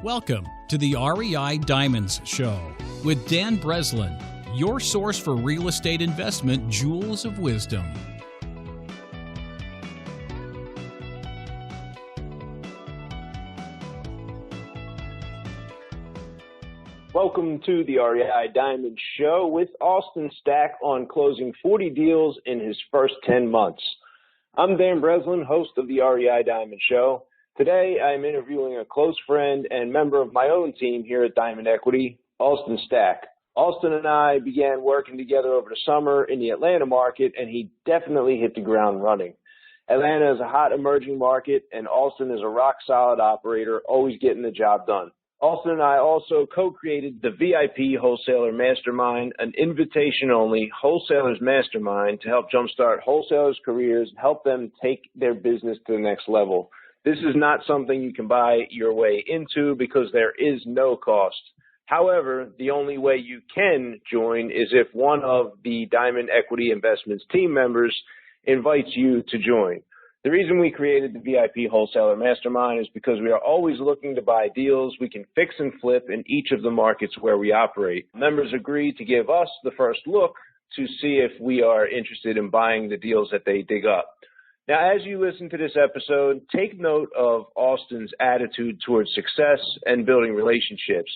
Welcome to the REI Diamonds Show with Dan Breslin, your source for real estate investment jewels of wisdom. Welcome to the REI Diamond Show with Austin Stack on closing 40 deals in his first 10 months. I'm Dan Breslin, host of the REI Diamond Show. Today, I'm interviewing a close friend and member of my own team here at Diamond Equity, Austin Stack. Austin and I began working together over the summer in the Atlanta market, and he definitely hit the ground running. Atlanta is a hot emerging market, and Austin is a rock-solid operator, always getting the job done. Austin and I also co-created the VIP Wholesaler Mastermind, an invitation-only wholesalers mastermind to help jumpstart wholesalers' careers and help them take their business to the next level. This is not something you can buy your way into because there is no cost. However, the only way you can join is if one of the Diamond Equity Investments team members invites you to join. The reason we created the VIP Wholesaler Mastermind is because we are always looking to buy deals we can fix and flip in each of the markets where we operate. Members agree to give us the first look to see if we are interested in buying the deals that they dig up. Now, as you listen to this episode, take note of Austin's attitude towards success and building relationships.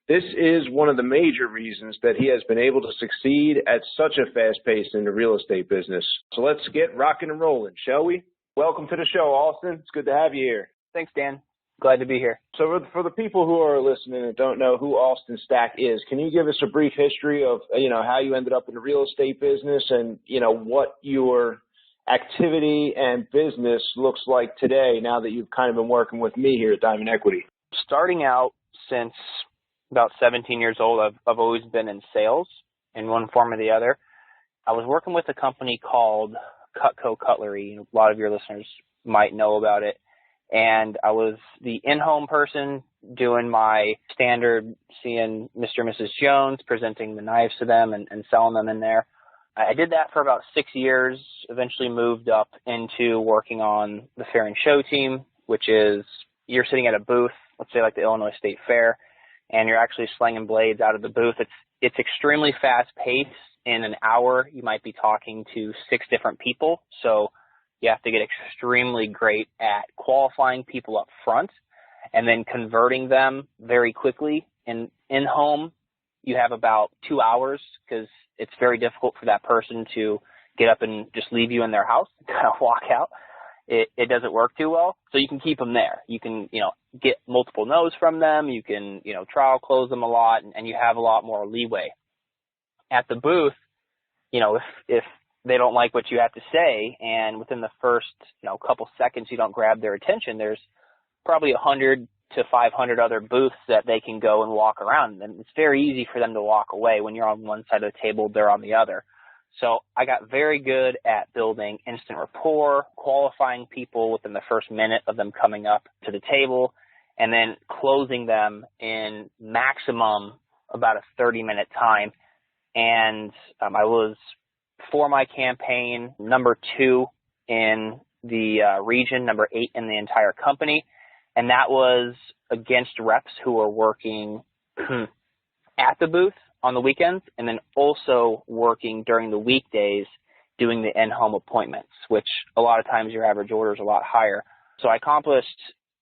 This is one of the major reasons that he has been able to succeed at such a fast pace in the real estate business. So let's get rocking and rolling, shall we? Welcome to the show, Austin. It's good to have you here. Thanks, Dan. Glad to be here. So for the people who are listening and don't know who Austin Stack is, can you give us a brief history of, how you ended up in the real estate business and, what your activity and business looks like today now that you've kind of been working with me here at Diamond Equity? Starting out since about 17 years old, I've always been in sales in one form or the other. I was working with a company called Cutco Cutlery. A lot of your listeners might know about it. And I was the in-home person doing my standard seeing Mr. and Mrs. Jones, presenting the knives to them and selling them in there. I did that for about 6 years, eventually moved up into working on the fair and show team, which is you're sitting at a booth, let's say like the Illinois State Fair, and you're actually slinging blades out of the booth. It's extremely fast-paced. In an hour, you might be talking to 6 different people, so you have to get extremely great at qualifying people up front and then converting them very quickly. In-home, you have about 2 hours because it's very difficult for that person to get up and just leave you in their house and kind of walk out. It doesn't work too well, so you can keep them there. You can, get multiple no's from them. You can, trial close them a lot, and you have a lot more leeway. At the booth, if they don't like what you have to say and within the first, couple seconds you don't grab their attention, there's probably 100 to 500 other booths that they can go and walk around. And it's very easy for them to walk away. When you're on one side of the table, they're on the other. So I got very good at building instant rapport, qualifying people within the first minute of them coming up to the table, and then closing them in maximum about a 30-minute time. And I was, for my campaign, number 2 in the region, number 8 in the entire company. And that was against reps who were working at the booth on the weekends and then also working during the weekdays doing the in-home appointments, which a lot of times your average order is a lot higher. So I accomplished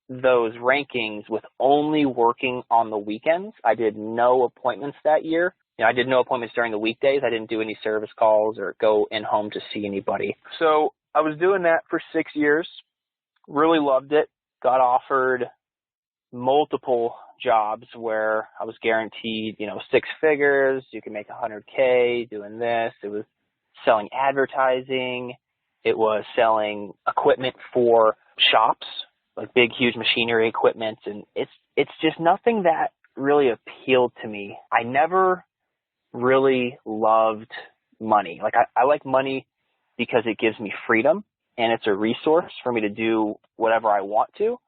those rankings with only working on the weekends. I did no appointments that year. I did no appointments during the weekdays. I didn't do any service calls or go in-home to see anybody. So I was doing that for 6 years, really loved it, got offered multiple jobs where I was guaranteed, 6 figures. You can make $100K doing this. It was selling advertising. It was selling equipment for shops, like big, huge machinery equipment. And it's just nothing that really appealed to me. I never really loved money. Like I like money because it gives me freedom and it's a resource for me to do whatever I want to.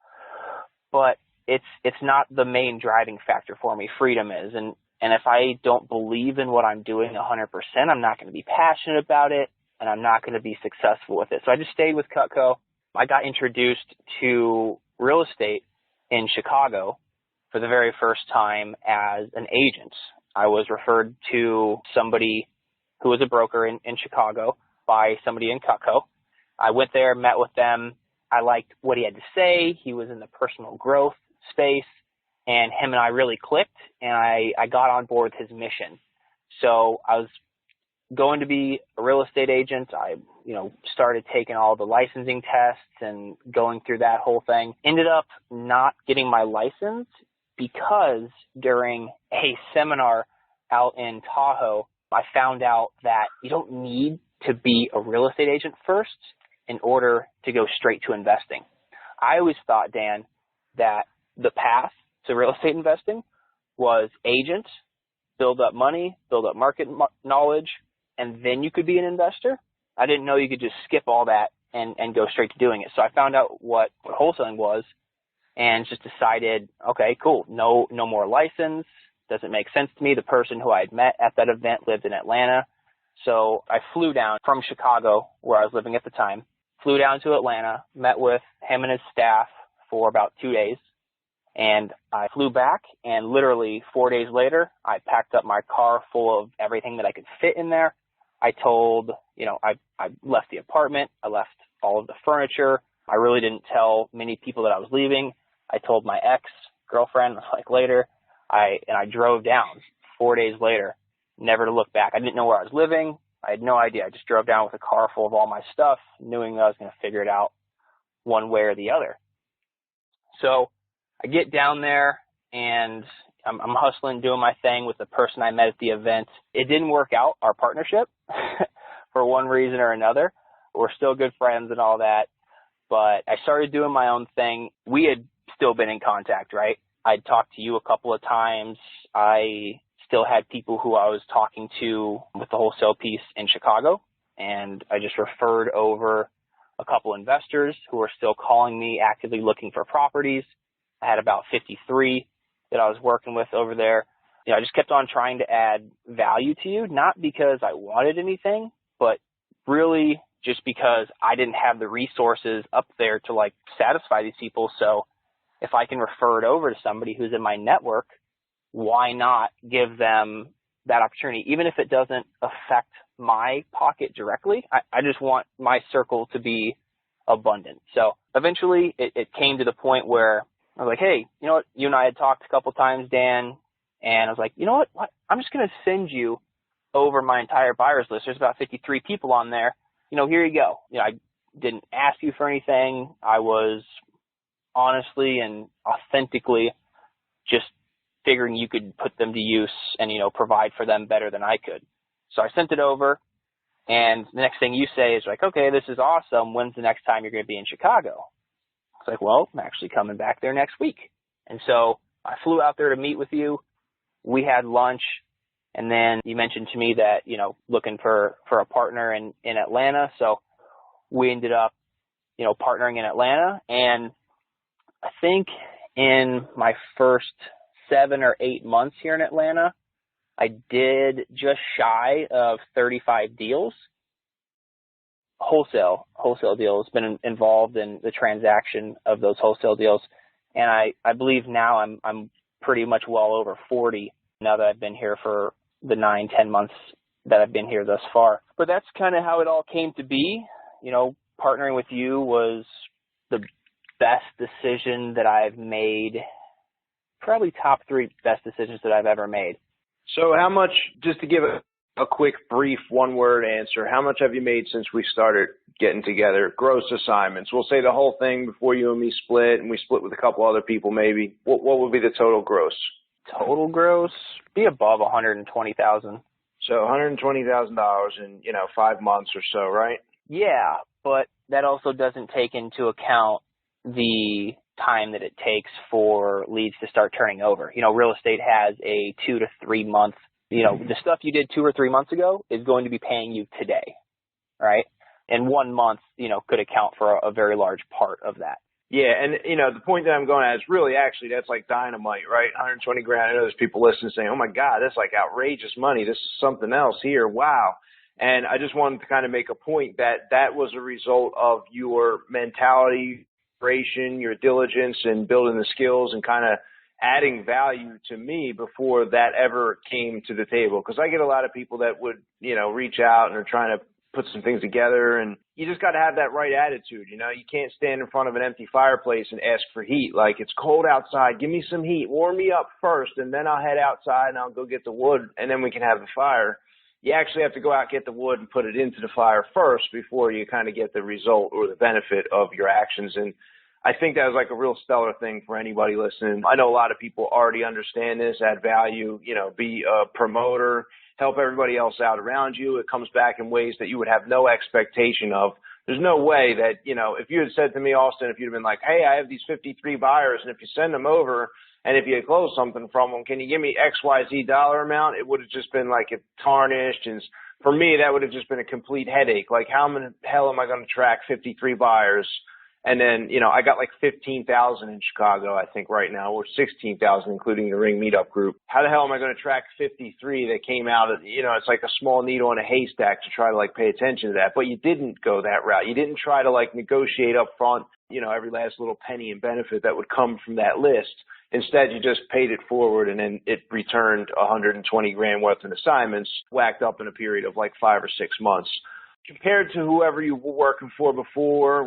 But it's not the main driving factor for me. Freedom is. And if I don't believe in what I'm doing 100%, I'm not going to be passionate about it and I'm not going to be successful with it. So I just stayed with Cutco. I got introduced to real estate in Chicago for the very first time as an agent. I was referred to somebody who was a broker in Chicago by somebody in Cutco. I went there, met with them. I liked what he had to say. He was in the personal growth space, and him and I really clicked, and I got on board with his mission. So I was going to be a real estate agent. I, started taking all the licensing tests and going through that whole thing. Ended up not getting my license because during a seminar out in Tahoe, I found out that you don't need to be a real estate agent first in order to go straight to investing. I always thought, Dan, that the path to real estate investing was agent, build up money, build up market knowledge, and then you could be an investor. I didn't know you could just skip all that and go straight to doing it. So I found out what wholesaling was and just decided, okay, cool, no more license. Doesn't make sense to me. The person who I had met at that event lived in Atlanta. So I flew down from Chicago, where I was living at the time, flew down to Atlanta, met with him and his staff for about 2 days. And I flew back, and literally 4 days later, I packed up my car full of everything that I could fit in there. I told, I left the apartment. I left all of the furniture. I really didn't tell many people that I was leaving. I told my ex-girlfriend, later. I drove down 4 days later, never to look back. I didn't know where I was living. I had no idea. I just drove down with a car full of all my stuff, knowing that I was going to figure it out one way or the other. So I get down there, and I'm hustling, doing my thing with the person I met at the event. It didn't work out, our partnership, for one reason or another. We're still good friends and all that, but I started doing my own thing. We had still been in contact, right? I'd talked to you a couple of times. I still had people who I was talking to with the wholesale piece in Chicago, and I just referred over a couple investors who were still calling me, actively looking for properties. I had about 53 that I was working with over there. I just kept on trying to add value to you, not because I wanted anything, but really just because I didn't have the resources up there to satisfy these people. So if I can refer it over to somebody who's in my network, why not give them that opportunity, even if it doesn't affect my pocket directly? I just want my circle to be abundant. So eventually it came to the point where I was like, hey, you know what? You and I had talked a couple times, Dan, and I was like, you know what? I'm just going to send you over my entire buyer's list. There's about 53 people on there. Here you go. I didn't ask you for anything. I was honestly and authentically just figuring you could put them to use and, provide for them better than I could. So I sent it over, and the next thing you say is okay, this is awesome. When's the next time you're going to be in Chicago? It's well, I'm actually coming back there next week. And so I flew out there to meet with you. We had lunch, and then you mentioned to me that, looking for a partner in Atlanta. So we ended up, partnering in Atlanta. And I think in my first 7 or 8 months here in Atlanta, I did just shy of 35 deals. Wholesale deals, been involved in the transaction of those wholesale deals. And I believe now I'm pretty much well over 40 now that I've been here for the 9-10 months that I've been here thus far. But that's kind of how it all came to be. Partnering with you was the best decision that I've made, probably top 3 best decisions that I've ever made. So how much, just to give a quick, brief, one-word answer, how much have you made since we started getting together? Gross assignments. We'll say the whole thing before you and me split, and we split with a couple other people maybe. What would be the total gross? Total gross? Be above $120,000. So $120,000 in, 5 months or so, right? Yeah, but that also doesn't take into account the time that it takes for leads to start turning over. Real estate has a 2 to 3 month, the stuff you did 2 or 3 months ago is going to be paying you today, right? And 1 month, could account for a very large part of that. Yeah, and, the point that I'm going at is really actually that's like dynamite, right? 120 grand. I know there's people listening saying, oh, my God, that's like outrageous money. This is something else here. Wow. And I just wanted to kind of make a point that was a result of your mentality, your diligence, and building the skills and kind of adding value to me before that ever came to the table. Because I get a lot of people that would, reach out and are trying to put some things together, and you just got to have that right attitude. You can't stand in front of an empty fireplace and ask for heat. Like, it's cold outside, give me some heat, warm me up first, and then I'll head outside and I'll go get the wood, and then we can have the fire. You actually have to go out, get the wood, and put it into the fire first before you kind of get the result or the benefit of your actions. And I think that was like a real stellar thing for anybody listening. I know a lot of people already understand this, add value, be a promoter, help everybody else out around you. It comes back in ways that you would have no expectation of. There's no way that, if you had said to me, Austin, if you'd have been like, hey, I have these 53 buyers, and if you send them over and if you had closed something from them, can you give me XYZ dollar amount? It would have just been like it tarnished. And for me, that would have just been a complete headache. Like, how in the hell am I going to track 53 buyers? And then, I got like 15,000 in Chicago, I think right now, or 16,000, including the Ring Meetup group. How the hell am I going to track 53 that came out of, it's like a small needle in a haystack to try to like pay attention to that. But you didn't go that route. You didn't try to like negotiate up front, every last little penny and benefit that would come from that list. Instead, you just paid it forward, and then it returned 120 grand worth of assignments whacked up in a period of like 5 or 6 months. Compared to whoever you were working for before,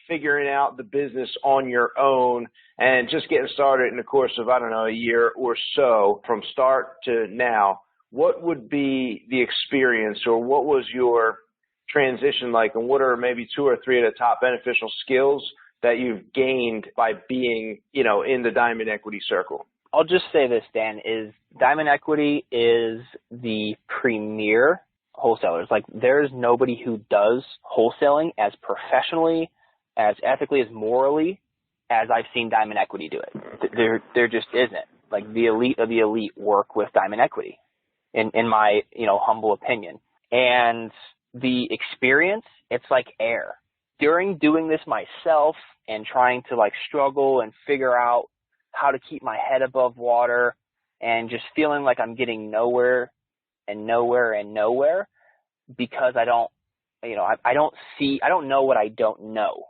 figuring out the business on your own and just getting started in the course of, a year or so from start to now, what would be the experience, or what was your transition like, and what are maybe 2 or 3 of the top beneficial skills that you've gained by being, in the Diamond Equity Circle? I'll just say this, Dan, is Diamond Equity is the premier wholesalers. Like, there's nobody who does wholesaling as professionally, as ethically, as morally as I've seen Diamond Equity do it. There just isn't. Like, the elite of the elite work with Diamond Equity, in my, humble opinion. And the experience, it's like air. During doing this myself and trying to like struggle and figure out how to keep my head above water and just feeling like I'm getting nowhere and nowhere and nowhere, because I don't know what I don't know.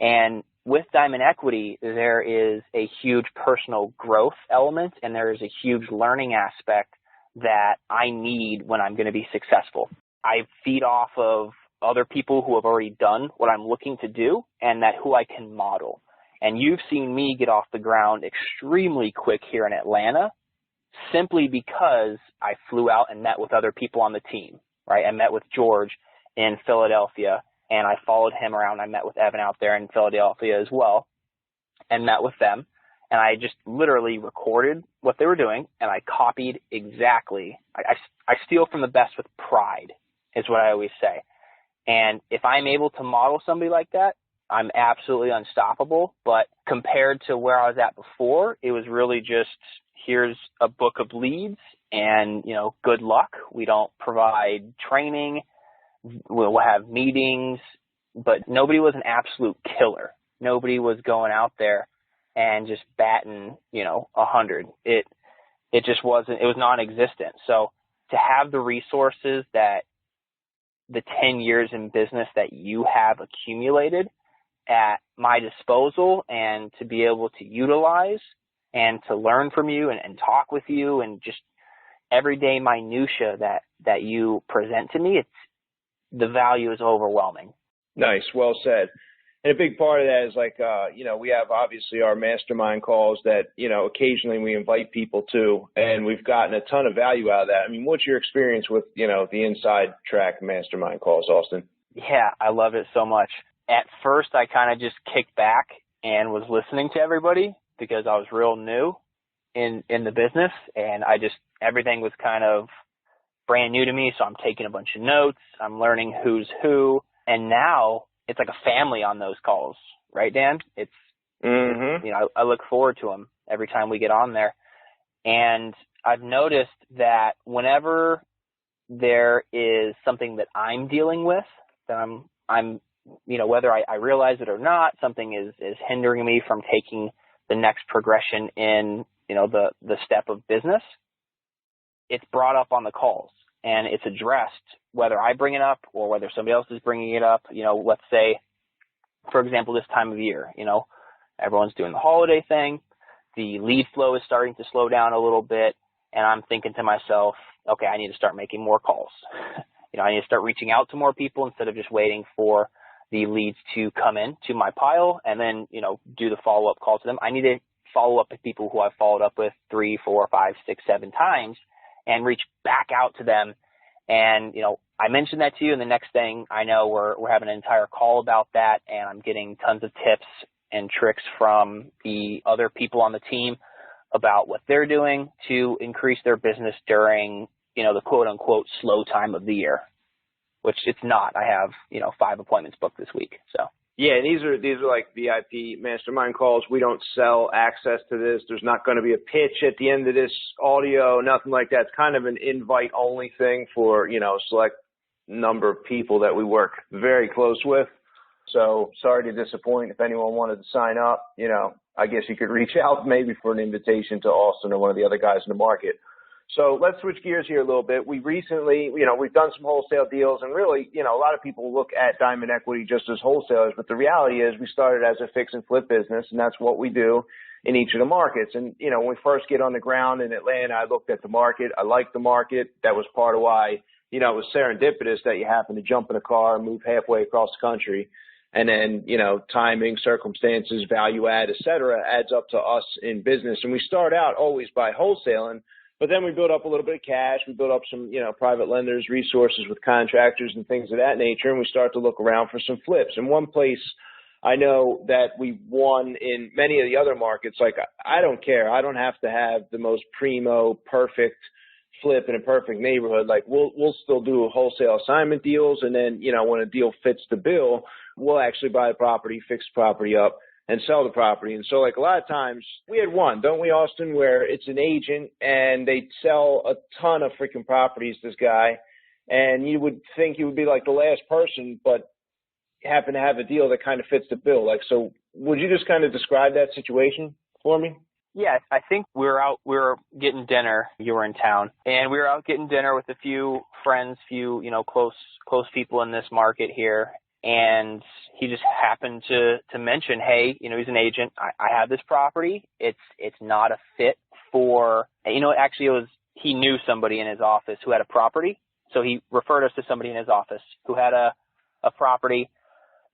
And with Diamond Equity, there is a huge personal growth element, and there is a huge learning aspect that I need when I'm going to be successful. I feed off of other people who have already done what I'm looking to do, and that who I can model. And you've seen me get off the ground extremely quick here in Atlanta, simply because I flew out and met with other people on the team, right? I met with George in Philadelphia, and I followed him around. I met with Evan out there in Philadelphia as well, and met with them. And I just literally recorded what they were doing, and I copied exactly. I steal from the best with pride, is what I always say. And if I'm able to model somebody like that, I'm absolutely unstoppable. But compared to where I was at before, it was really just, here's a book of leads and, good luck. We don't provide training. We'll have meetings, but nobody was an absolute killer. Nobody was going out there and just batting, 100. It just wasn't, it was non-existent. So to have the resources that the 10 years in business that you have accumulated at my disposal, and to be able to utilize and to learn from you and talk with you, and just everyday minutia that you present to me, the value is overwhelming. Nice. Well said. And a big part of that is like, we have obviously our mastermind calls that, occasionally we invite people to, and we've gotten a ton of value out of that. I mean, what's your experience with, the inside track mastermind calls, Austin? Yeah, I love it so much. At first, I kind of just kicked back and was listening to everybody because I was real new in the business, and everything was kind of brand new to me. So I'm taking a bunch of notes. I'm learning who's who. And now it's like a family on those calls, right, Dan? It's, I look forward to them every time we get on there. And I've noticed that whenever there is something that I'm dealing with, that I'm whether I realize it or not, something is hindering me from taking the next progression in, the step of business, it's brought up on the calls, and it's addressed, whether I bring it up or whether somebody else is bringing it up. Let's say, for example, this time of year, everyone's doing the holiday thing. the lead flow is starting to slow down a little bit, and I'm thinking to myself, okay, I need to start making more calls. I need to start reaching out to more people instead of just waiting for the leads to come in to my pile and then, do the follow-up call to them. I need to follow up with people who I've followed up with 3, 4, 5, 6, 7 times and reach back out to them. And, I mentioned that to you, and the next thing I know, we're having an entire call about that, and I'm getting tons of tips and tricks from the other people on the team about what they're doing to increase their business during, the quote-unquote slow time of the year, which it's not. I have, 5 appointments booked this week. So yeah, these are like VIP mastermind calls. We don't sell access to this. There's not going to be a pitch at the end of this audio, nothing like that. It's kind of an invite-only thing for, select number of people that we work very close with. So sorry to disappoint. If anyone wanted to sign up, I guess you could reach out maybe for an invitation to Austin or one of the other guys in the market. So let's switch gears here a little bit. We recently, we've done some wholesale deals, and really, a lot of people look at Diamond Equity just as wholesalers, but the reality is we started as a fix and flip business, and that's what we do in each of the markets. And, when we first get on the ground in Atlanta, I looked at the market. I liked the market. That was part of why, it was serendipitous that you happen to jump in a car and move halfway across the country. And then, timing, circumstances, value add, et cetera, adds up to us in business. And we start out always by wholesaling, but then we build up a little bit of cash. We build up some, private lenders, resources with contractors and things of that nature. And we start to look around for some flips. And one place I know that we won in many of the other markets, like I don't care. I don't have to have the most primo, perfect flip in a perfect neighborhood. Like we'll still do wholesale assignment deals. And then, when a deal fits the bill, we'll actually buy the property, fix the property up, and sell the property. And so, like, a lot of times, we had one, don't we, Austin, where it's an agent and they sell a ton of freaking properties, this guy, and you would think he would be like the last person, but happen to have a deal that kind of fits the bill. Like, so would you just kind of describe that situation for me? Yeah, I think we were getting dinner. You were in town, and we were out getting dinner with a few friends, close people in this market here. And he just happened to mention, hey, he's an agent. I have this property. It's not a fit for, he knew somebody in his office who had a property. So he referred us to somebody in his office who had a property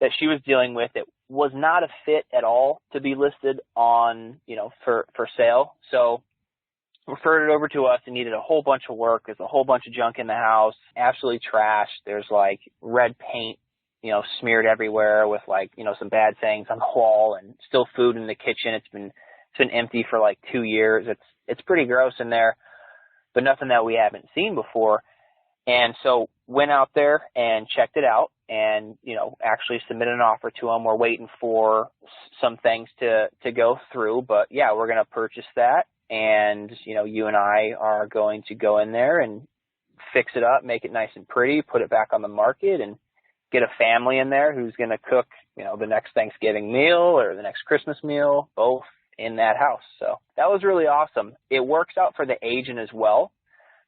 that she was dealing with. It was not a fit at all to be listed on, for sale. So referred it over to us and needed a whole bunch of work. There's a whole bunch of junk in the house, absolutely trashed. There's like red paint, smeared everywhere with some bad sayings on the wall and still food in the kitchen. It's been empty for like 2 years. It's pretty gross in there, but nothing that we haven't seen before. And so went out there and checked it out and, actually submitted an offer to them. We're waiting for some things to go through, but yeah, we're going to purchase that. And, you and I are going to go in there and fix it up, make it nice and pretty, put it back on the market, and get a family in there who's going to cook, the next Thanksgiving meal or the next Christmas meal, both in that house. So that was really awesome. It works out for the agent as well,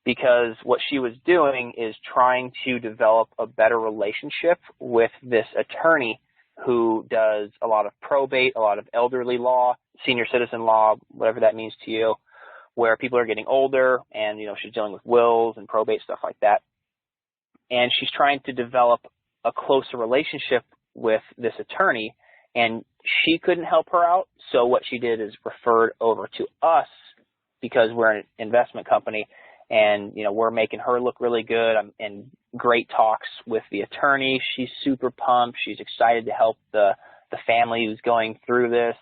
because what she was doing is trying to develop a better relationship with this attorney who does a lot of probate, a lot of elderly law, senior citizen law, whatever that means to you, where people are getting older and, she's dealing with wills and probate, stuff like that. And she's trying to develop a closer relationship with this attorney, and she couldn't help her out. So what she did is referred over to us because we're an investment company, and, we're making her look really good. I'm in great talks with the attorney. She's super pumped. She's excited to help the family who's going through this.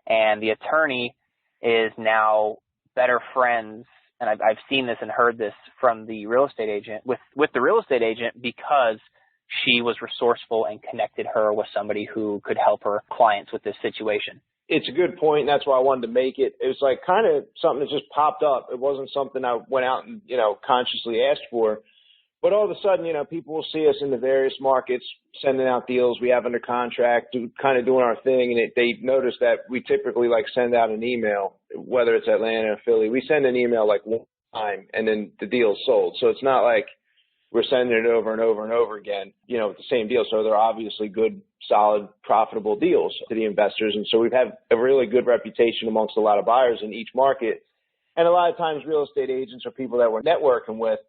And the attorney is now better friends. And I've seen this and heard this from the real estate agent with the real estate agent, because she was resourceful and connected her with somebody who could help her clients with this situation. It's a good point, and that's why I wanted to make it. It was like kind of something that just popped up. It wasn't something I went out and, consciously asked for. But all of a sudden, people will see us in the various markets sending out deals we have under contract, kind of doing our thing, and they notice that we typically send out an email, whether it's Atlanta or Philly. We send an email one time, and then the deal's sold. So it's not like we're sending it over and over and over again, with the same deal. So they're obviously good, solid, profitable deals to the investors. And so we've had a really good reputation amongst a lot of buyers in each market. And a lot of times real estate agents are people that we're networking with.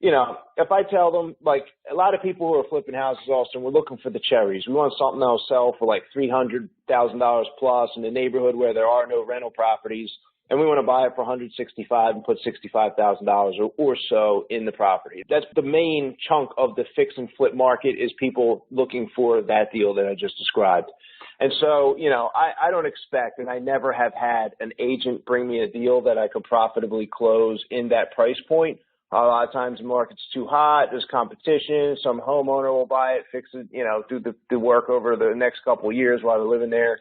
If I tell them, like a lot of people who are flipping houses, Austin, we're looking for the cherries. We want something that'll sell for like $300,000 plus in a neighborhood where there are no rental properties. And we want to buy it for $165,000 and put $65,000 or so in the property. That's the main chunk of the fix and flip market, is people looking for that deal that I just described. And so, I don't expect, and I never have had an agent bring me a deal that I could profitably close in that price point. A lot of times the market's too hot, there's competition, some homeowner will buy it, fix it, do the work over the next couple of years while they're living there.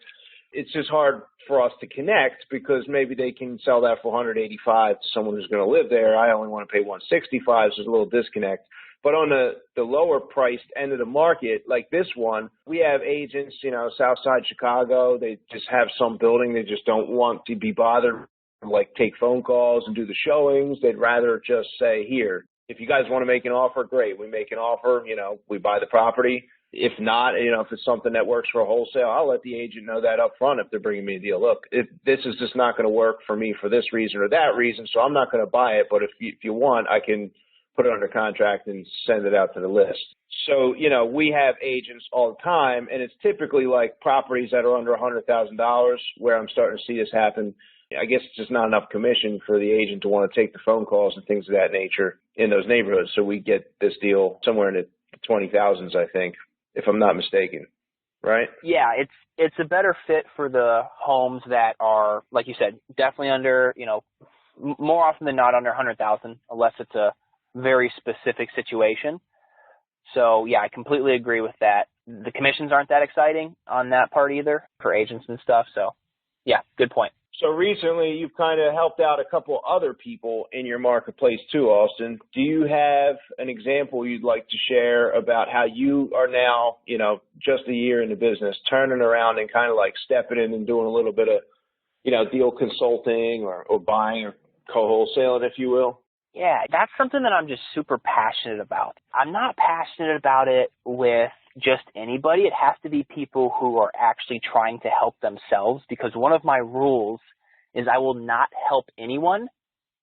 It's just hard for us to connect because maybe they can sell that for $185 to someone who's going to live there. I only want to pay $165, so there's a little disconnect. But on the lower priced end of the market, like this one, we have agents, Southside Chicago, they just have some building, they just don't want to be bothered, like take phone calls and do the showings. They'd rather just say, here, if you guys want to make an offer, great. We make an offer, we buy the property. If not, if it's something that works for a wholesale, I'll let the agent know that up front if they're bringing me a deal. Look, if this is just not going to work for me for this reason or that reason, so I'm not going to buy it. But if you want, I can put it under contract and send it out to the list. So, we have agents all the time, and it's typically like properties that are under $100,000 where I'm starting to see this happen. I guess it's just not enough commission for the agent to want to take the phone calls and things of that nature in those neighborhoods. So we get this deal somewhere in the 20,000s, I think, if I'm not mistaken, right? Yeah, it's a better fit for the homes that are, like you said, definitely under, more often than not under 100,000, unless it's a very specific situation. So yeah, I completely agree with that. The commissions aren't that exciting on that part either for agents and stuff. So yeah, good point. So recently you've kind of helped out a couple other people in your marketplace too, Austin. Do you have an example you'd like to share about how you are now, just a year in the business, turning around and kind of like stepping in and doing a little bit of, deal consulting or buying or co-wholesaling, if you will? Yeah, that's something that I'm just super passionate about. I'm not passionate about it with just anybody. It has to be people who are actually trying to help themselves, because one of my rules is I will not help anyone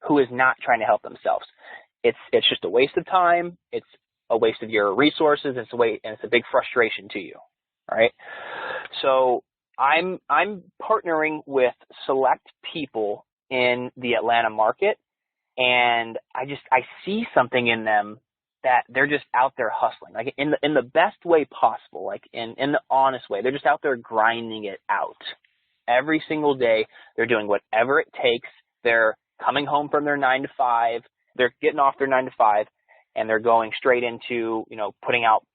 who is not trying to help themselves. It's just a waste of time. It's a waste of your resources. And it's a big frustration to you, right? So I'm partnering with select people in the Atlanta market, and I see something in them that they're just out there hustling, like in the best way possible, like in the honest way. They're just out there grinding it out. Every single day, they're doing whatever it takes. They're coming home from their 9 to 5. They're getting off their 9 to 5, and they're going straight into, putting out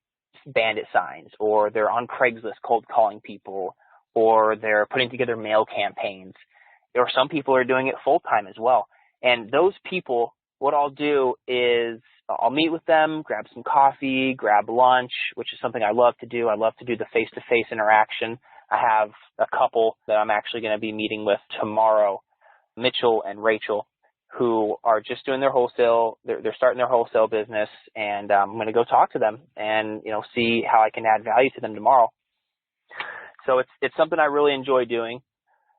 bandit signs, or they're on Craigslist cold calling people, or they're putting together mail campaigns. Or some people are doing it full time as well. And those people, what I'll do is I'll meet with them, grab some coffee, grab lunch, which is something I love to do. I love to do the face-to-face interaction. I have a couple that I'm actually going to be meeting with tomorrow, Mitchell and Rachel, who are just doing their wholesale. They're starting their wholesale business, and I'm going to go talk to them and, see how I can add value to them tomorrow. So it's something I really enjoy doing.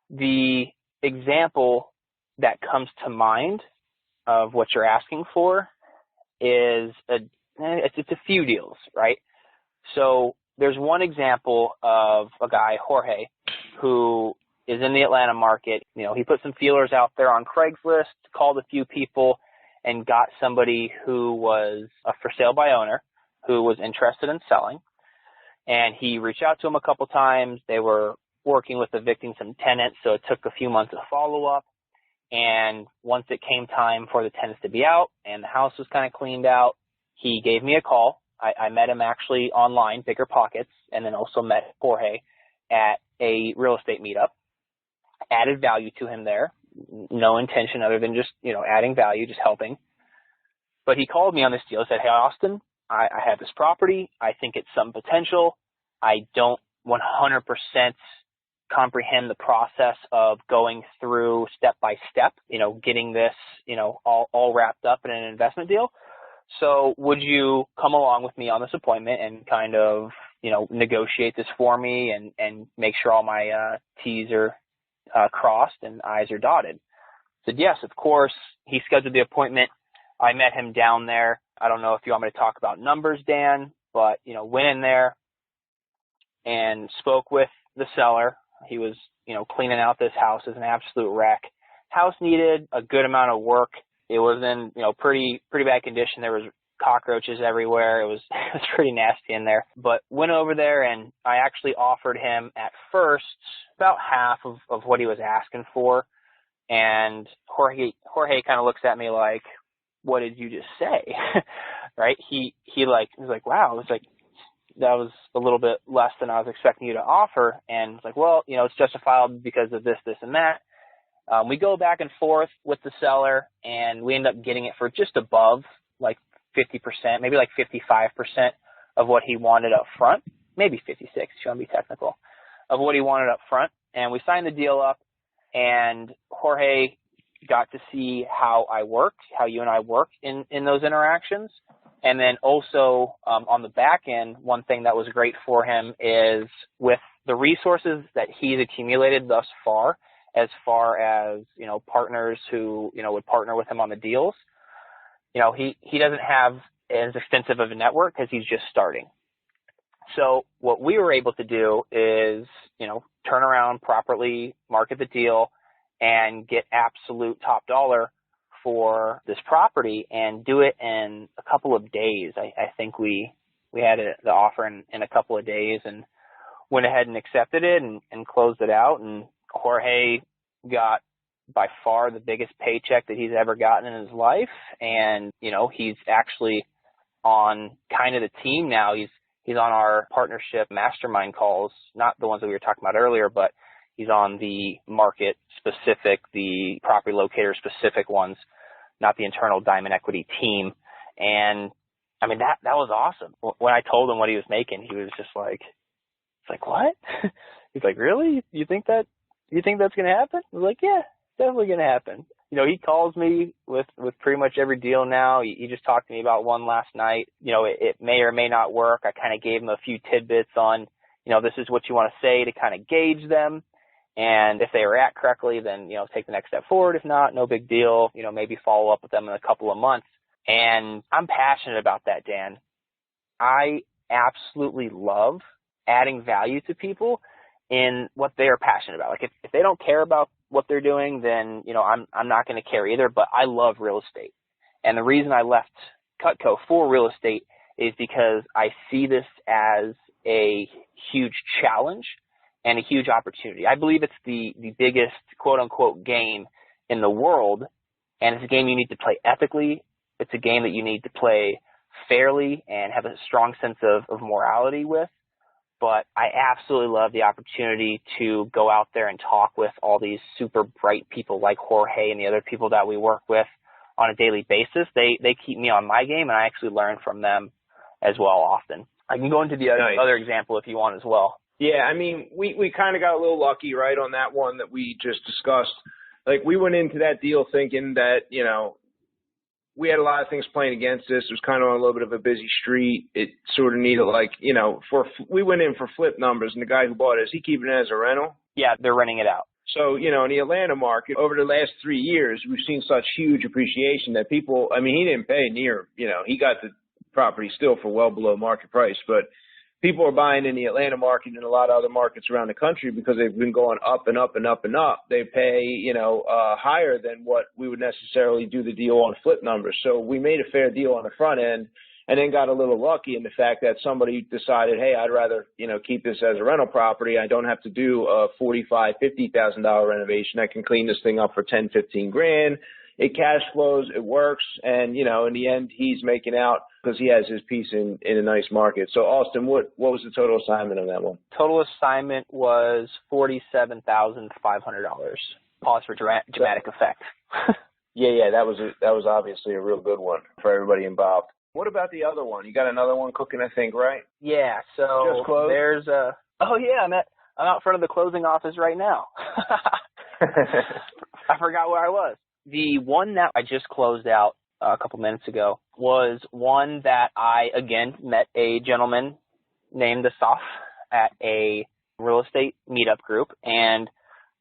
The example that comes to mind of what you're asking for is it's a few deals, right? So there's one example of a guy, Jorge, who is in the Atlanta market. He put some feelers out there on Craigslist, called a few people, and got somebody who was a for sale by owner who was interested in selling. And he reached out to him a couple times. They were working with evicting some tenants, so it took a few months of follow-up. And once it came time for the tenants to be out and the house was kind of cleaned out, he gave me a call. I met him actually online, Bigger Pockets, and then also met Jorge at a real estate meetup. Added value to him there. No intention other than just, adding value, just helping. But he called me on this deal and said, hey, Austin, I have this property. I think it's some potential. I don't 100% comprehend the process of going through step by step, getting this, all wrapped up in an investment deal. So would you come along with me on this appointment and kind of, negotiate this for me and make sure all my T's are crossed and I's are dotted? I said, yes, of course. He scheduled the appointment. I met him down there. I don't know if you want me to talk about numbers, Dan, but, went in there and spoke with the seller. He was, cleaning out this house. As an absolute wreck. House needed a good amount of work. It was in, pretty bad condition. There was cockroaches everywhere. It was pretty nasty in there. But went over there and I actually offered him at first about half of what he was asking for. And Jorge kind of looks at me like, what did you just say? Right? He was like, wow. I was like, that was a little bit less than I was expecting you to offer. And it's like, well, it's justifiable because of this, this, and that. We go back and forth with the seller, and we end up getting it for just above like 50%, maybe like 55% of what he wanted up front, maybe 56, if you want to be technical, of what he wanted up front. And we signed the deal up, and Jorge got to see how I work, how you and I work in those interactions. And then also on the back end, one thing that was great for him is with the resources that he's accumulated thus far as partners who, would partner with him on the deals. He doesn't have as extensive of a network because he's just starting. So what we were able to do is, turn around, properly market the deal and get absolute top dollar for this property and do it in a couple of days. I think we had the offer in a couple of days and went ahead and accepted it and closed it out. And Jorge got by far the biggest paycheck that he's ever gotten in his life. And, he's actually on kind of the team now. He's on our partnership mastermind calls, not the ones that we were talking about earlier, but he's on the market specific, the property locator specific ones, not the internal Diamond Equity team. And I mean, that was awesome. When I told him what he was making, he was just like, it's like, what? He's like, really? You think that's going to happen? I was like, yeah, definitely going to happen. He calls me with pretty much every deal now. He just talked to me about one last night. It may or may not work. I kind of gave him a few tidbits on, this is what you want to say to kind of gauge them. And if they react correctly, then, take the next step forward. If not, no big deal. Maybe follow up with them in a couple of months. And I'm passionate about that, Dan. I absolutely love adding value to people in what they are passionate about. Like if they don't care about what they're doing, then, I'm not going to care either, but I love real estate. And the reason I left Cutco for real estate is because I see this as a huge challenge and a huge opportunity. I believe it's the biggest quote unquote game in the world. And it's a game you need to play ethically. It's a game that you need to play fairly and have a strong sense of morality with. But I absolutely love the opportunity to go out there and talk with all these super bright people like Jorge and the other people that we work with on a daily basis. They keep me on my game, and I actually learn from them as well often. I can go into the other example if you want as well. Yeah, I mean, we kind of got a little lucky, right, on that one that we just discussed. Like, we went into that deal thinking that, we had a lot of things playing against us. It was kind of on a little bit of a busy street. It sort of needed we went in for flip numbers, and the guy who bought it, is he keeping it as a rental? Yeah, they're renting it out. So, in the Atlanta market, over the last 3 years, we've seen such huge appreciation that people, he didn't pay near, he got the property still for well below market price, but people are buying in the Atlanta market and a lot of other markets around the country because they've been going up and up and up and up. They pay, higher than what we would necessarily do the deal on flip numbers. So we made a fair deal on the front end and then got a little lucky in the fact that somebody decided, hey, I'd rather, keep this as a rental property. I don't have to do a $45,000, $50,000 renovation. I can clean this thing up for 10, 15 grand. It cash flows, it works, and, in the end, he's making out because he has his piece in a nice market. So, Austin, what was the total assignment on that one? Total assignment was $47,500. Pause for dramatic effect. Yeah, that was obviously a real good one for everybody involved. What about the other one? You got another one cooking, I think, right? Yeah, so just closed? There's I'm out front of the closing office right now. I forgot where I was. The one that I just closed out a couple minutes ago was one that I, again, met a gentleman named Asaf at a real estate meetup group, and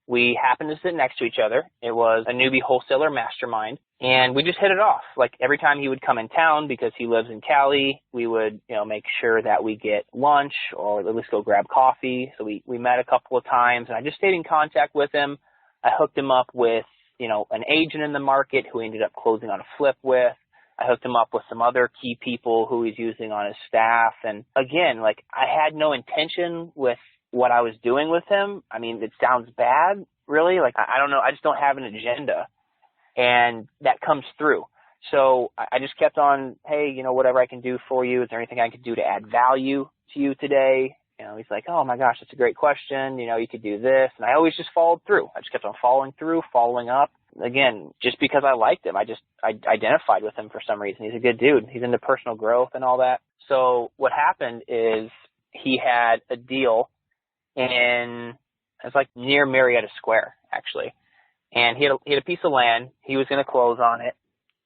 we happened to sit next to each other. It was a newbie wholesaler mastermind, and we just hit it off. Like every time he would come in town, because he lives in Cali, we would, make sure that we get lunch or at least go grab coffee. So we met a couple of times, and I just stayed in contact with him. I hooked him up with, an agent in the market who he ended up closing on a flip with. I hooked him up with some other key people who he's using on his staff. And again, like I had no intention with what I was doing with him. I mean, it sounds bad, really. Like, I don't know. I just don't have an agenda. And that comes through. So I just kept on, hey, whatever I can do for you. Is there anything I can do to add value to you today? He's like, oh my gosh, that's a great question. You could do this. And I always just followed through. I just kept on following through, following up. Again, just because I liked him, I identified with him for some reason. He's a good dude. He's into personal growth and all that. So what happened is he had a deal it's like near Marietta Square, actually. And he had a piece of land. He was going to close on it.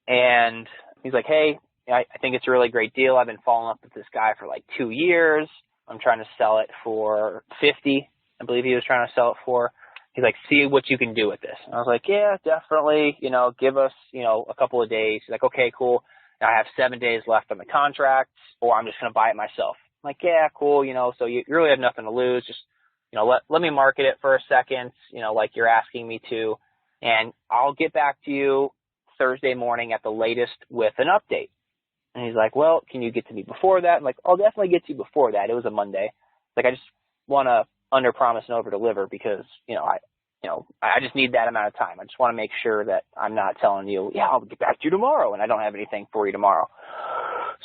And he's like, hey, I think it's a really great deal. I've been following up with this guy for like 2 years. I'm trying to sell it for $50. I believe he was trying to sell it for. He's like, see what you can do with this. And I was like, yeah, definitely, give us, a couple of days. He's like, okay, cool. Now I have 7 days left on the contract, or I'm just going to buy it myself. I'm like, yeah, cool, so you really have nothing to lose. Just, let me market it for a second, like you're asking me to, and I'll get back to you Thursday morning at the latest with an update. And he's like, well, can you get to me before that? I'm like, I'll definitely get to you before that. It was a Monday. Like, I just want to under promise and over deliver because, I just need that amount of time. I just want to make sure that I'm not telling you, yeah, I'll get back to you tomorrow, and I don't have anything for you tomorrow.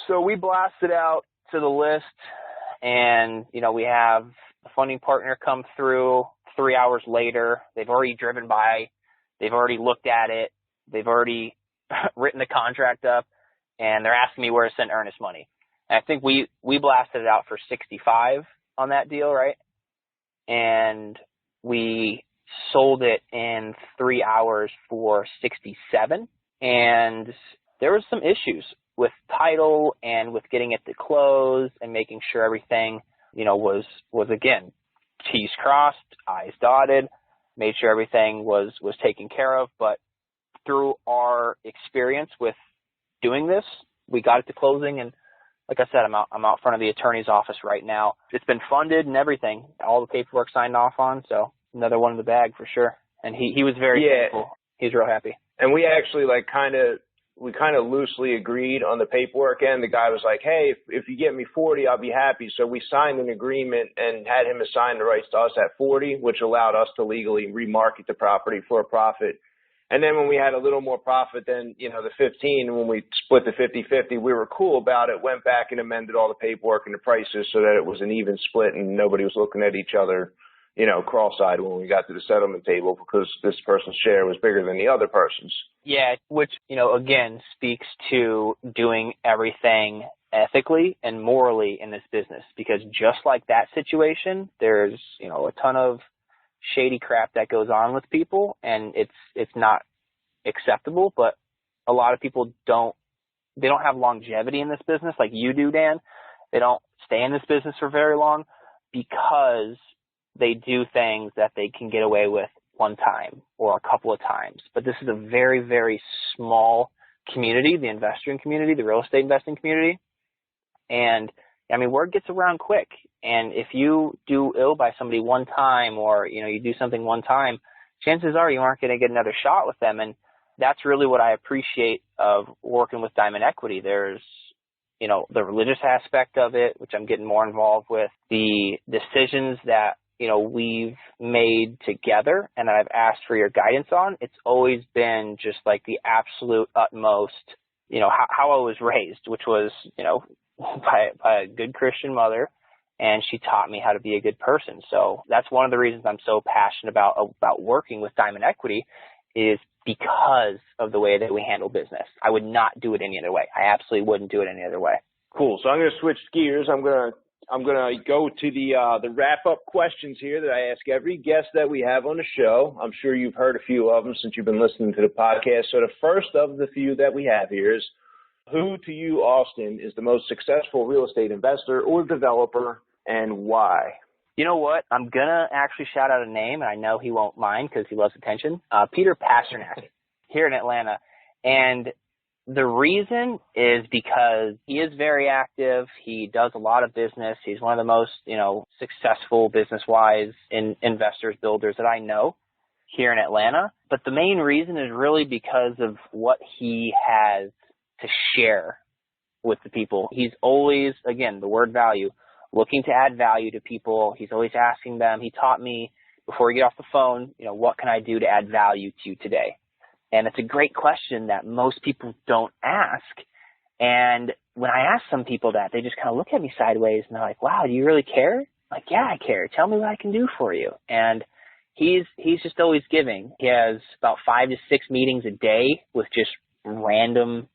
So we blasted out to the list, and, we have a funding partner come through 3 hours later. They've already driven by. They've already looked at it. They've already written the contract up, and they're asking me where to send earnest money. And I think we blasted it out for 65 on that deal, right? And we sold it in 3 hours for 67. And there was some issues with title and with getting it to close and making sure everything, was again, T's crossed, I's dotted, made sure everything was taken care of. But through our experience with doing this, we got it to closing, and like I said, I'm out front of the attorney's office right now. It's been funded and everything, all the paperwork signed off on, so another one in the bag for sure. And he was very thankful. He's real happy. And we actually kind of loosely agreed on the paperwork end. The guy was like, hey, if you get me 40, I'll be happy. So we signed an agreement and had him assign the rights to us at 40, which allowed us to legally remarket the property for a profit. And then when we had a little more profit than, the 15, when we split the 50-50, we were cool about it, went back and amended all the paperwork and the prices so that it was an even split and nobody was looking at each other, cross-eyed when we got to the settlement table because this person's share was bigger than the other person's. Yeah, which, again, speaks to doing everything ethically and morally in this business, because just like that situation, there's, a ton of shady crap that goes on with people, and it's not acceptable. But a lot of people don't have longevity in this business like you do, Dan. They don't stay in this business for very long because they do things that they can get away with one time or a couple of times. But this is a very, very small community, the investing community, the real estate investing community. And I mean, word gets around quick. And if you do ill by somebody one time, or, you do something one time, chances are you aren't going to get another shot with them. And that's really what I appreciate of working with Diamond Equity. There's, the religious aspect of it, which I'm getting more involved with, the decisions that, we've made together and that I've asked for your guidance on. It's always been just like the absolute utmost, how I was raised, which was, by a good Christian mother, and she taught me how to be a good person. So that's one of the reasons I'm so passionate about working with Diamond Equity, is because of the way that we handle business. I would not do it any other way. I absolutely wouldn't do it any other way. Cool. So I'm going to switch gears. I'm going to go to the wrap-up questions here that I ask every guest that we have on the show. I'm sure you've heard a few of them since you've been listening to the podcast. So the first of the few that we have here is, Who to you, Austin, is the most successful real estate investor or developer, and why? You know what? I'm going to actually shout out a name, and I know he won't mind because he loves attention. Peter Pasternak here in Atlanta. And the reason is because he is very active. He does a lot of business. He's one of the most, successful business-wise investors, builders that I know here in Atlanta. But the main reason is really because of what he has to share with the people. He's always, again, the word value, looking to add value to people. He's always asking them. He taught me before we get off the phone, what can I do to add value to you today? And it's a great question that most people don't ask. And when I ask some people that, they just kind of look at me sideways and they're like, wow, do you really care? I'm like, yeah, I care. Tell me what I can do for you. And he's just always giving. He has about 5 to 6 meetings a day with just random,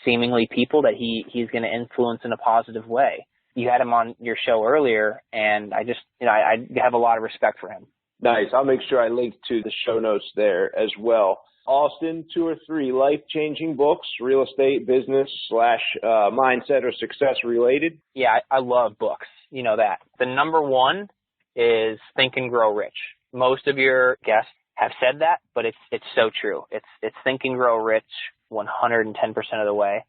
seemingly people that he's going to influence in a positive way. You had him on your show earlier, and I just, I have a lot of respect for him. Nice. I'll make sure I link to the show notes there as well. Austin, 2 or 3 life-changing books, real estate, business / mindset or success related? Yeah, I love books. You know that. The number one is Think and Grow Rich. Most of your guests have said that, but it's so true. It's Think and Grow Rich 110% of the way.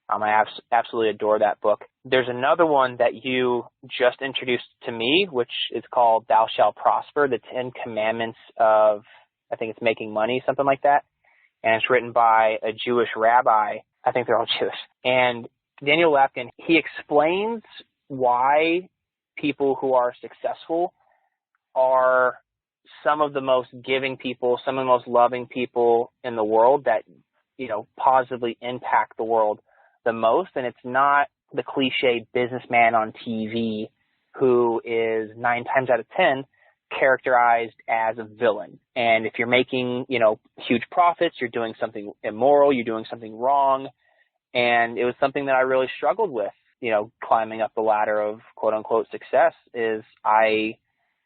I absolutely adore that book. There's another one that you just introduced to me, which is called Thou Shalt Prosper, the 10 Commandments of, I think it's Making Money, something like that. And it's written by a Jewish rabbi. I think they're all Jewish. And Daniel Lapkin, he explains why people who are successful are some of the most giving people, some of the most loving people in the world that, positively impact the world the most. And it's not the cliche businessman on TV who is 9 times out of 10 characterized as a villain. And if you're making, huge profits, you're doing something immoral, you're doing something wrong. And it was something that I really struggled with, climbing up the ladder of quote unquote success, is I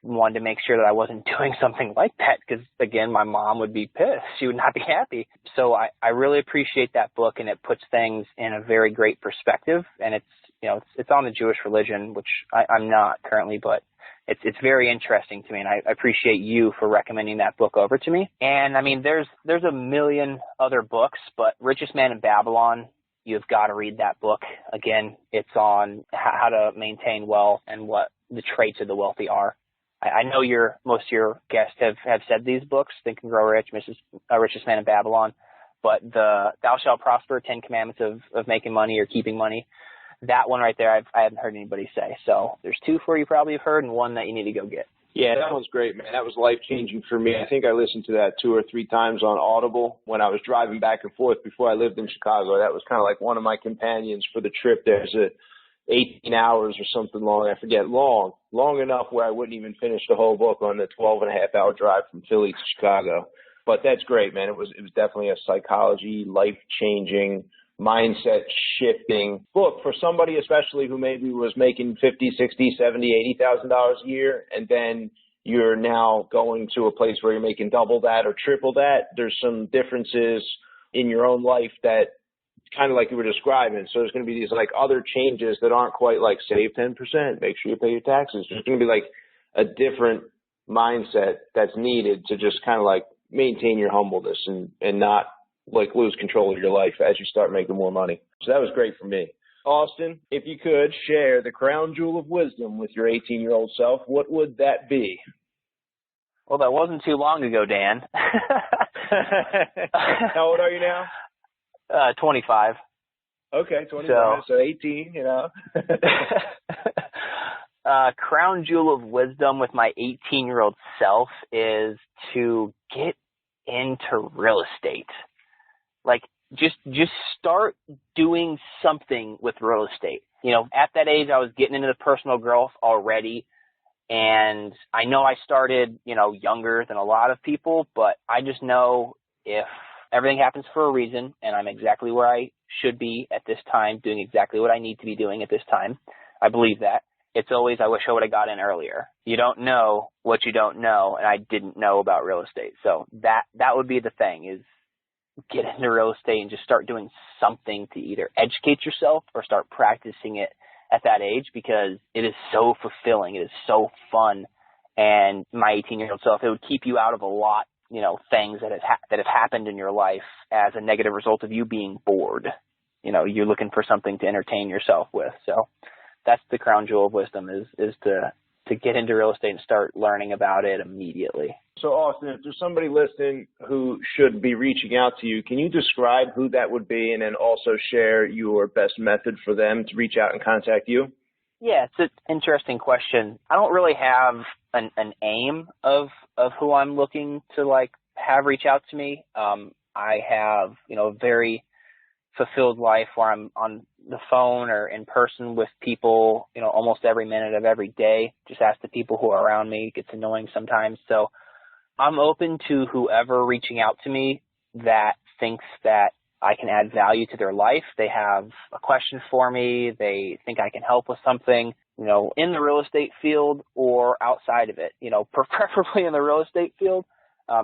wanted to make sure that I wasn't doing something like that because, again, my mom would be pissed. She would not be happy. So I really appreciate that book, and it puts things in a very great perspective. And it's on the Jewish religion, which I'm not currently, but it's very interesting to me. And I appreciate you for recommending that book over to me. And I mean, there's a million other books, but Richest Man in Babylon, you've got to read that book. Again, it's on how to maintain wealth and what the traits of the wealthy are. I know most of your guests have said these books, Think and Grow Rich, Richest Man in Babylon, but the Thou Shalt Prosper, 10 Commandments of Making Money or Keeping Money, that one right there I haven't heard anybody say. So there's 2 you probably have heard and 1 that you need to go get. Yeah, that was great, man. That was life-changing for me. I think I listened to that 2 or 3 times on Audible when I was driving back and forth before I lived in Chicago. That was kind of like one of my companions for the trip. There's 18 hours or something long. I forget, long enough where I wouldn't even finish the whole book on the 12-and-a-half-hour drive from Philly to Chicago. But that's great, man. It was definitely a psychology, life-changing, mindset-shifting book for somebody, especially who maybe was making $50,000, $60,000, $70,000, $80,000 a year, and then you're now going to a place where you're making double that or triple that. There's some differences in your own life that kind of like you were describing. So there's going to be these like other changes that aren't quite like save 10%, make sure you pay your taxes. There's going to be like a different mindset that's needed to just kind of like maintain your humbleness and not like lose control of your life as you start making more money. So that was great for me. Austin, if you could share the crown jewel of wisdom with your 18-year-old self, what would that be? Well, that wasn't too long ago, Dan. How old are you now? 25. Okay, 25, so 18, Crown jewel of wisdom with my 18-year-old self is to get into real estate. Like, just start doing something with real estate. At that age, I was getting into the personal growth already, and I know I started, younger than a lot of people, but I just know if everything happens for a reason, and I'm exactly where I should be at this time, doing exactly what I need to be doing at this time. I believe that. It's always, I wish I would have got in earlier. You don't know what you don't know, and I didn't know about real estate. So that would be the thing, is get into real estate and just start doing something to either educate yourself or start practicing it at that age, because it is so fulfilling. It is so fun. And my 18-year-old self, it would keep you out of a lot, things that have happened in your life as a negative result of you being bored. You're looking for something to entertain yourself with. So that's the crown jewel of wisdom is to get into real estate and start learning about it immediately. So, Austin, if there's somebody listening who should be reaching out to you, can you describe who that would be and then also share your best method for them to reach out and contact you? Yeah, it's an interesting question. I don't really have an aim of who I'm looking to have reach out to me. I have, a very fulfilled life where I'm on the phone or in person with people, almost every minute of every day. Just ask the people who are around me. It gets annoying sometimes. So I'm open to whoever reaching out to me that thinks that I can add value to their life. They have a question for me. They think I can help with something, in the real estate field or outside of it, preferably in the real estate field,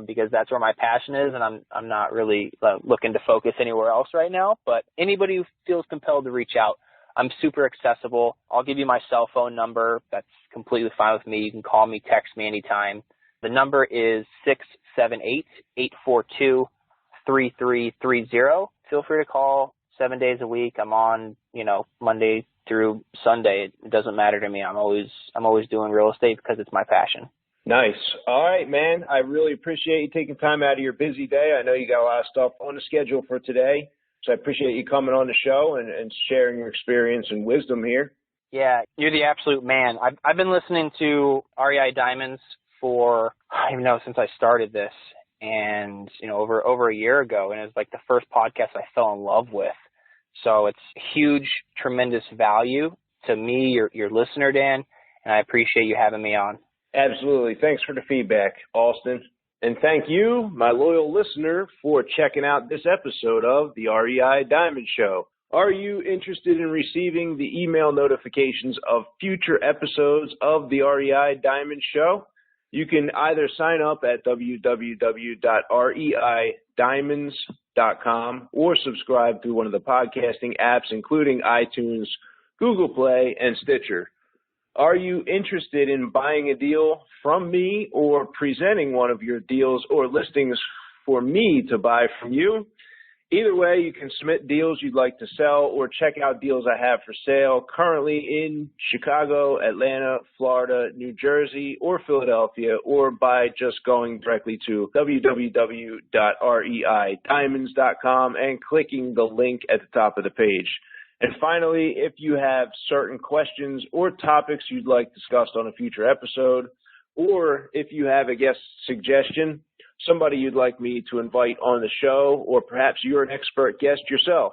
because that's where my passion is, and I'm not really looking to focus anywhere else right now. But anybody who feels compelled to reach out, I'm super accessible. I'll give you my cell phone number. That's completely fine with me. You can call me, text me anytime. The number is 678-842-3330. Feel free to call 7 days a week. I'm on, Monday through Sunday. It doesn't matter to me. I'm always doing real estate because it's my passion. Nice. All right, man. I really appreciate you taking time out of your busy day. I know you got a lot of stuff on the schedule for today, so I appreciate you coming on the show and sharing your experience and wisdom here. Yeah, you're the absolute man. I've been listening to REI Diamonds for, I don't even know, since I started this, and over a year ago, and it was the first podcast I fell in love with. So it's huge, tremendous value to me, your listener, Dan, and I appreciate you having me on. Absolutely. Thanks for the feedback, Austin. And thank you, my loyal listener, for checking out this episode of the REI Diamond Show. Are you interested in receiving the email notifications of future episodes of the REI Diamond Show? You can either sign up at www.reidiamonds.com or subscribe through one of the podcasting apps, including iTunes, Google Play, and Stitcher. Are you interested in buying a deal from me or presenting one of your deals or listings for me to buy from you? Either way, you can submit deals you'd like to sell or check out deals I have for sale currently in Chicago, Atlanta, Florida, New Jersey, or Philadelphia, or by just going directly to www.reidiamonds.com and clicking the link at the top of the page. And finally, if you have certain questions or topics you'd like discussed on a future episode, or if you have a guest suggestion, somebody you'd like me to invite on the show, or perhaps you're an expert guest yourself,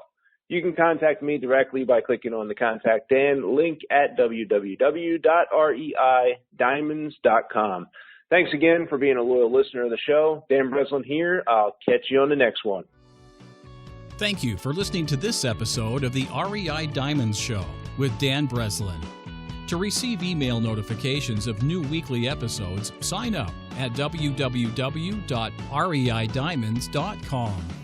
you can contact me directly by clicking on the Contact Dan link at www.reidiamonds.com. Thanks again for being a loyal listener of the show. Dan Breslin here. I'll catch you on the next one. Thank you for listening to this episode of the REI Diamonds Show with Dan Breslin. To receive email notifications of new weekly episodes, sign up at www.reidiamonds.com.